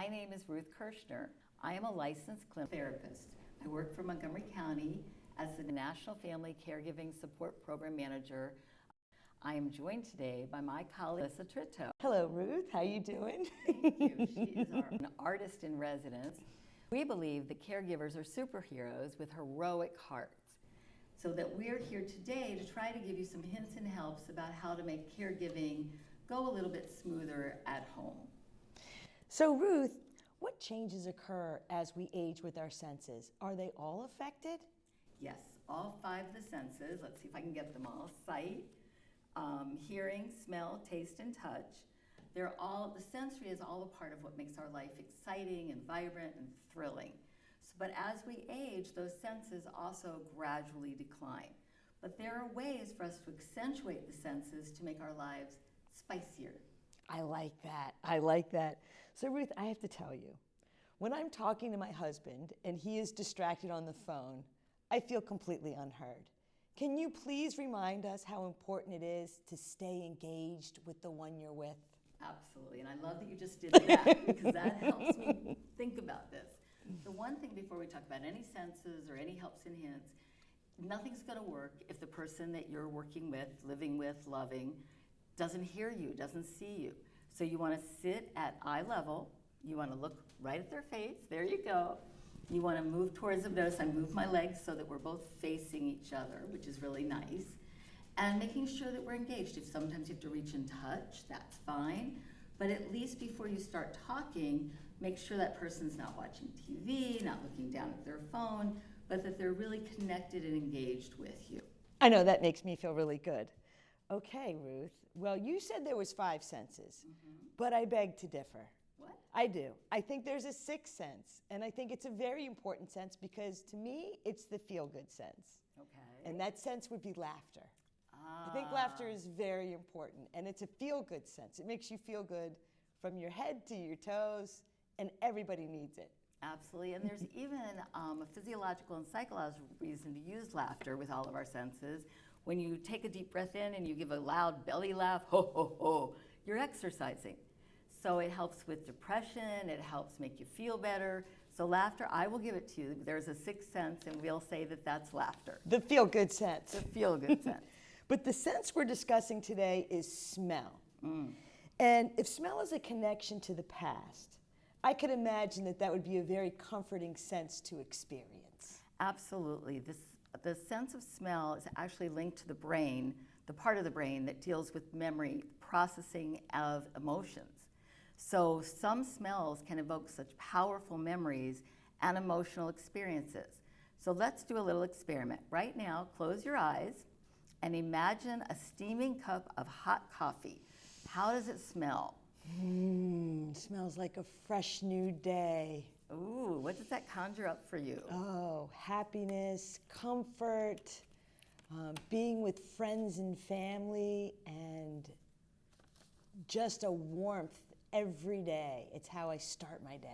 My name is Ruth Kirschner. I am a licensed clinical therapist. I work for Montgomery County as the National Family Caregiving Support Program Manager. I am joined today by my colleague, Melissa Tritto. Hello, Ruth. How you doing? Thank you. She is an artist in residence. We believe that caregivers are superheroes with heroic hearts. So that we're here today to try to give you some hints and helps about how to make caregiving go a little bit smoother at home. So, Ruth, what changes occur as we age with our senses? Are they all affected? Yes, all 5 of the senses. Let's see if I can get them all. Sight, hearing, smell, taste, and touch. The sensory is all a part of what makes our life exciting and vibrant and thrilling. But as we age, those senses also gradually decline. But there are ways for us to accentuate the senses to make our lives spicier. I like that. I like that. So, Ruth, I have to tell you, when I'm talking to my husband and he is distracted on the phone, I feel completely unheard. Can you please remind us how important it is to stay engaged with the one you're with? Absolutely, and I love that you just did that because that helps me think about this. The one thing before we talk about any senses or any helps and hints, nothing's going to work if the person that you're working with, living with, loving, doesn't hear you, doesn't see you. So you want to sit at eye level. You want to look right at their face. There you go. You want to move towards them. Notice I move my legs so that we're both facing each other, which is really nice. And making sure that we're engaged. If sometimes you have to reach and touch, that's fine. But at least before you start talking, make sure that person's not watching TV, not looking down at their phone, but that they're really connected and engaged with you. I know, that makes me feel really good. Okay, Ruth. Well, you said there was 5 senses, but I beg to differ. What? I do. I think there's a 6th sense, and I think it's a very important sense because to me, it's the feel-good sense. Okay. And that sense would be laughter. I think laughter is very important, and it's a feel-good sense. It makes you feel good from your head to your toes, and everybody needs it. Absolutely, and there's even a physiological and psychological reason to use laughter with all of our senses. When you take a deep breath in and you give a loud belly laugh, ho, ho, ho, you're exercising. So it helps with depression, it helps make you feel better. So laughter, I will give it to you. There's a 6th sense, and we'll say that that's laughter. The feel-good sense. The feel-good sense. But the sense we're discussing today is smell. And if smell is a connection to the past, I could imagine that that would be a very comforting sense to experience. Absolutely. The sense of smell is actually linked to the brain, the part of the brain that deals with memory, processing of emotions. So some smells can evoke such powerful memories and emotional experiences. So let's do a little experiment. Right now, close your eyes and imagine a steaming cup of hot coffee. How does it smell? Smells like a fresh new day. Ooh, what does that conjure up for you? Oh, happiness, comfort, being with friends and family, and just a warmth every day. It's how I start my day.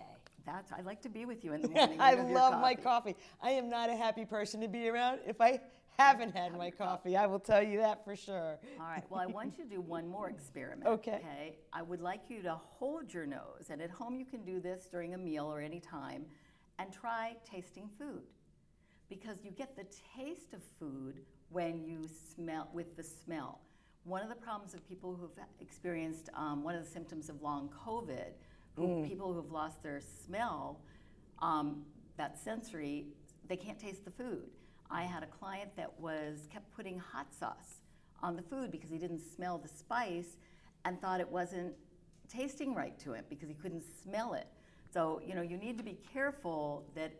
I'd like to be with you in the morning. I love my coffee. I am not a happy person to be around if I haven't had my coffee. I will tell you that for sure. All right, well, I want you to do one more experiment. Okay. I would like you to hold your nose, and at home you can do this during a meal or any time, and try tasting food. Because you get the taste of food when you smell, with the smell. One of the problems of people who've experienced one of the symptoms of long COVID, people who've lost their smell, that sensory, they can't taste the food. I had a client that kept putting hot sauce on the food because he didn't smell the spice and thought it wasn't tasting right to him because he couldn't smell it. So, you need to be careful that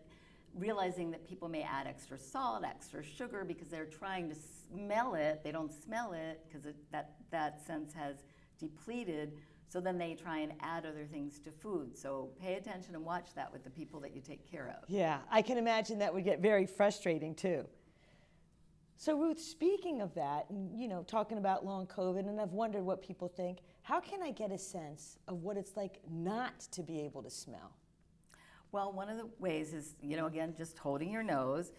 realizing that people may add extra salt, extra sugar because they're trying to smell it. They don't smell it because that sense has depleted. So then they try and add other things to food. So pay attention and watch that with the people that you take care of. Yeah, I can imagine that would get very frustrating too. So Ruth, speaking of that, and talking about long COVID, and I've wondered what people think, how can I get a sense of what it's like not to be able to smell? Well, one of the ways is, again, just holding your nose.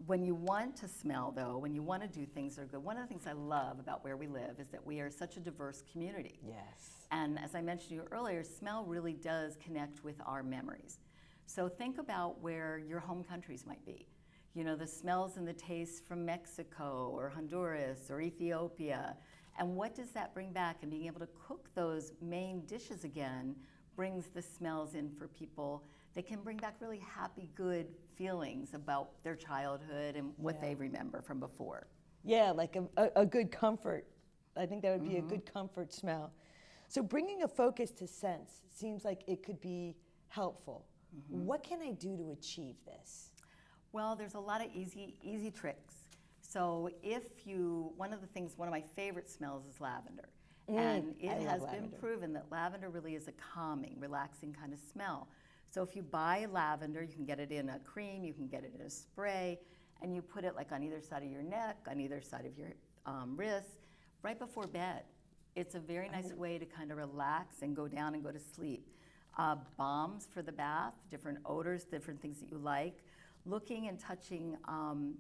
When you want to smell, though, when you want to do things that are good, one of the things I love about where we live is that we are such a diverse community. Yes. And as I mentioned to you earlier, smell really does connect with our memories. So think about where your home countries might be. You know, the smells and the tastes from Mexico or Honduras or Ethiopia. And what does that bring back? And being able to cook those main dishes again brings the smells in for people. They can bring back really happy, good feelings about their childhood and what they remember from before. Yeah, like a good comfort. I think that would be a good comfort smell. So bringing a focus to scents seems like it could be helpful. What can I do to achieve this? Well, there's a lot of easy tricks. So one of my favorite smells is lavender. And it has been proven that lavender really is a calming, relaxing kind of smell. So if you buy lavender, you can get it in a cream, you can get it in a spray, and you put it like on either side of your neck, on either side of your wrists, right before bed. It's a very nice way to kind of relax and go down and go to sleep. Balms for the bath, different odors, different things that you like. Looking and touching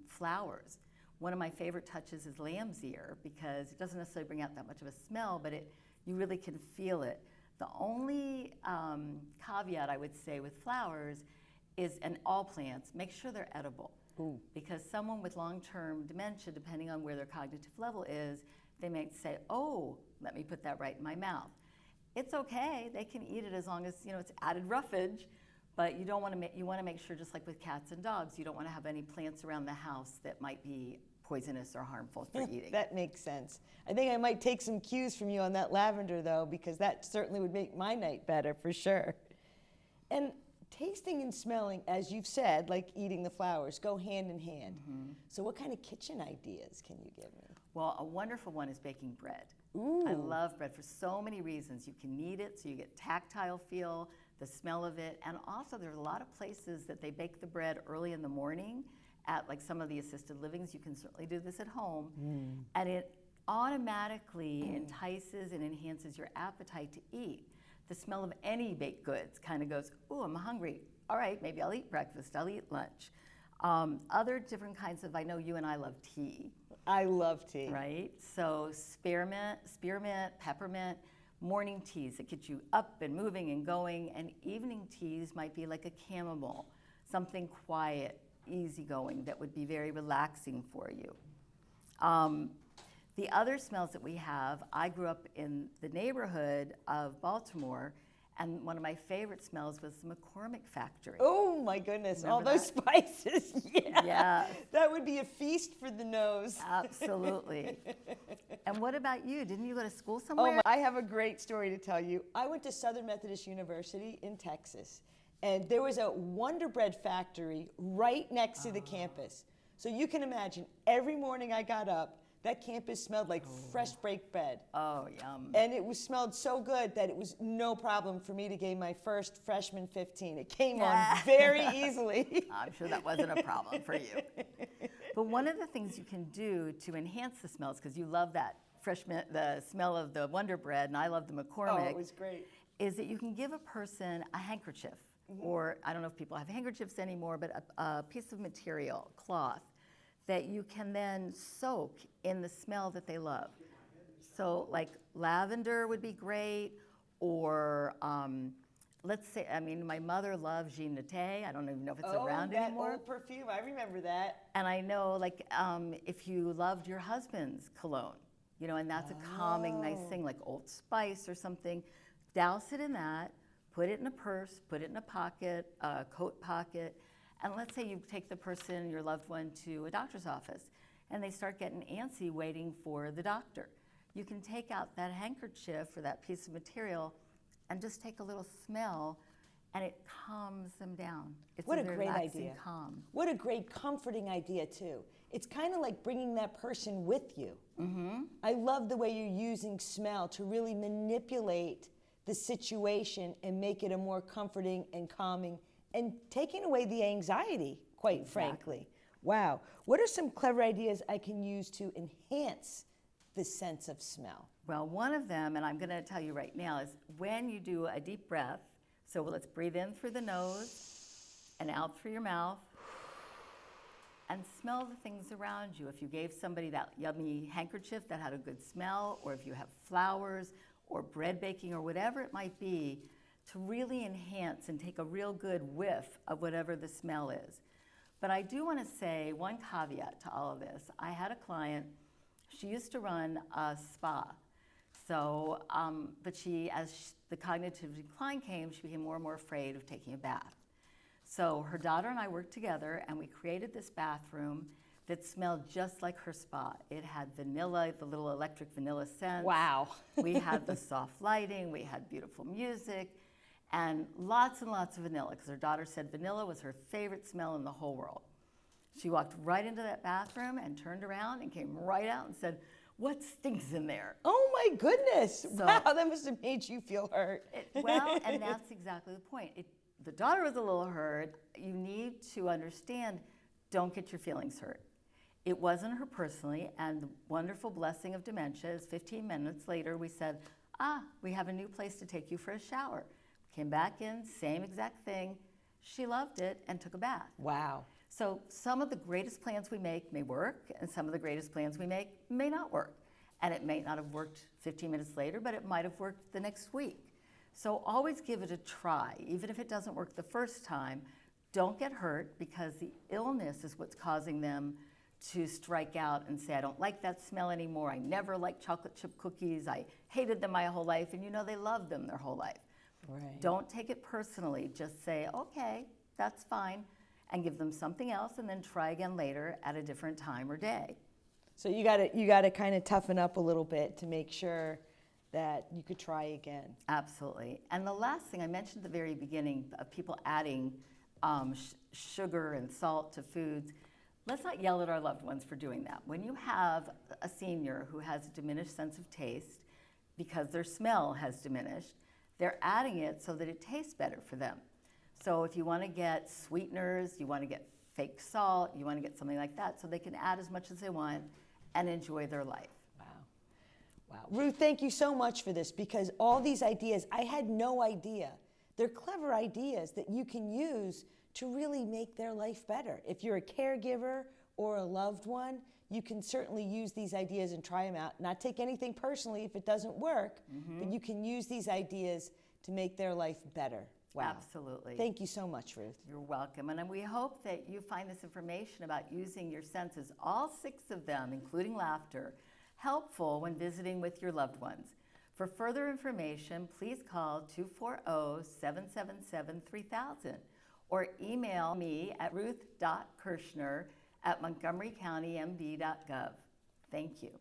flowers. One of my favorite touches is lamb's ear because it doesn't necessarily bring out that much of a smell, but you really can feel it. The only caveat I would say with flowers is, and all plants, make sure they're edible. Ooh. Because someone with long-term dementia, depending on where their cognitive level is, they might say, oh, let me put that right in my mouth. It's okay, they can eat it as long as it's added roughage, but you don't want to you want to make sure, just like with cats and dogs, you don't want to have any plants around the house that might be poisonous or harmful for eating. That makes sense. I think I might take some cues from you on that lavender, though, because that certainly would make my night better for sure. And tasting and smelling, as you've said, like eating the flowers, go hand in hand. So what kind of kitchen ideas can you give me? Well, a wonderful one is baking bread. Ooh. I love bread for so many reasons. You can knead it so you get tactile feel, the smell of it, and also there's a lot of places that they bake the bread early in the morning at like some of the assisted livings. You can certainly do this at home. And it automatically entices and enhances your appetite to eat. The smell of any baked goods kind of goes, ooh, I'm hungry. All right, maybe I'll eat breakfast, I'll eat lunch. Other different kinds of, I know you and I love tea. I love tea. Right? So spearmint, peppermint, morning teas that get you up and moving and going, and evening teas might be like a chamomile, something quiet, easygoing that would be very relaxing for you. The other smells that we have, I grew up in the neighborhood of Baltimore, and one of my favorite smells was the McCormick factory. Oh my goodness, Remember all those spices. Yeah. Yeah. That would be a feast for the nose. Absolutely. And what about you? Didn't you go to school somewhere? I have a great story to tell you. I went to Southern Methodist University in Texas, and there was a Wonder Bread factory right next to the campus. So you can imagine, every morning I got up, that campus smelled like fresh baked bread. Oh, yum. And it smelled so good that it was no problem for me to gain my first freshman 15. It came on very easily. I'm sure that wasn't a problem for you. But one of the things you can do to enhance the smells, because you love that the smell of the Wonder Bread, and I love the McCormick. Oh, it was great. Is that you can give a person a handkerchief, or I don't know if people have handkerchiefs anymore, but a piece of material, cloth, that you can then soak in the smell that they love. So like lavender would be great, or let's say, my mother loves Jean Naté. I don't even know if it's around anymore. Oh, that old perfume, I remember that. And I know, if you loved your husband's cologne, and that's a calming, nice thing, like Old Spice or something, douse it in that, put it in a purse, put it in a pocket, a coat pocket, and let's say you take the person, your loved one, to a doctor's office, and they start getting antsy waiting for the doctor. You can take out that handkerchief or that piece of material and just take a little smell, and it calms them down. It's What a a great relaxing idea. calm. What a great comforting idea, too. It's kind of like bringing that person with you. I love the way you're using smell to really manipulate the situation and make it a more comforting and calming and taking away the anxiety, quite frankly. Wow. What are some clever ideas I can use to enhance the sense of smell? Well, one of them, and I'm going to tell you right now, is when you do a deep breath. So let's breathe in through the nose and out through your mouth. and smell the things around you. If you gave somebody that yummy handkerchief that had a good smell, or if you have flowers or bread baking or whatever it might be, to really enhance and take a real good whiff of whatever the smell is. But I do want to say one caveat to all of this. I had a client, she used to run a spa. So, but the cognitive decline came, she became more and more afraid of taking a bath. So her daughter and I worked together, and we created this bathroom that smelled just like her spa. It had vanilla, the little electric vanilla scent. Wow. We had the soft lighting, we had beautiful music, and lots of vanilla, because her daughter said vanilla was her favorite smell in the whole world. She walked right into that bathroom and turned around and came right out and said, "What stinks in there?" Oh my goodness. Wow, that must have made you feel hurt. Well, and that's exactly the point. The daughter was a little hurt. You need to understand, don't get your feelings hurt. It wasn't her personally, and the wonderful blessing of dementia is 15 minutes later we said, we have a new place to take you for a shower. Came back in, same exact thing. She loved it and took a bath. Wow. So some of the greatest plans we make may work, and some of the greatest plans we make may not work. And it may not have worked 15 minutes later, but it might have worked the next week. So always give it a try. Even if it doesn't work the first time, don't get hurt, because the illness is what's causing them to strike out and say, "I don't like that smell anymore. I never liked chocolate chip cookies. I hated them my whole life." And you know they loved them their whole life. Right. Don't take it personally. Just say, "Okay, that's fine," and give them something else, and then try again later at a different time or day. So you got to kind of toughen up a little bit to make sure that you could try again. Absolutely. And the last thing I mentioned at the very beginning of people adding sugar and salt to foods, let's not yell at our loved ones for doing that. When you have a senior who has a diminished sense of taste because their smell has diminished, they're adding it so that it tastes better for them. So if you want to get sweeteners, you want to get fake salt, you want to get something like that, so they can add as much as they want and enjoy their life. Wow. Ruth, thank you so much for this, because all these ideas, I had no idea. They're clever ideas that you can use to really make their life better. If you're a caregiver or a loved one, you can certainly use these ideas and try them out. Not take anything personally if it doesn't work, but you can use these ideas to make their life better. Wow. Absolutely. Thank you so much, Ruth. You're welcome. And we hope that you find this information about using your senses, all 6 of them, including laughter, helpful when visiting with your loved ones. For further information, please call 240-777-3000 or email me at ruth.kirschner@montgomerycountymd.gov. Thank you.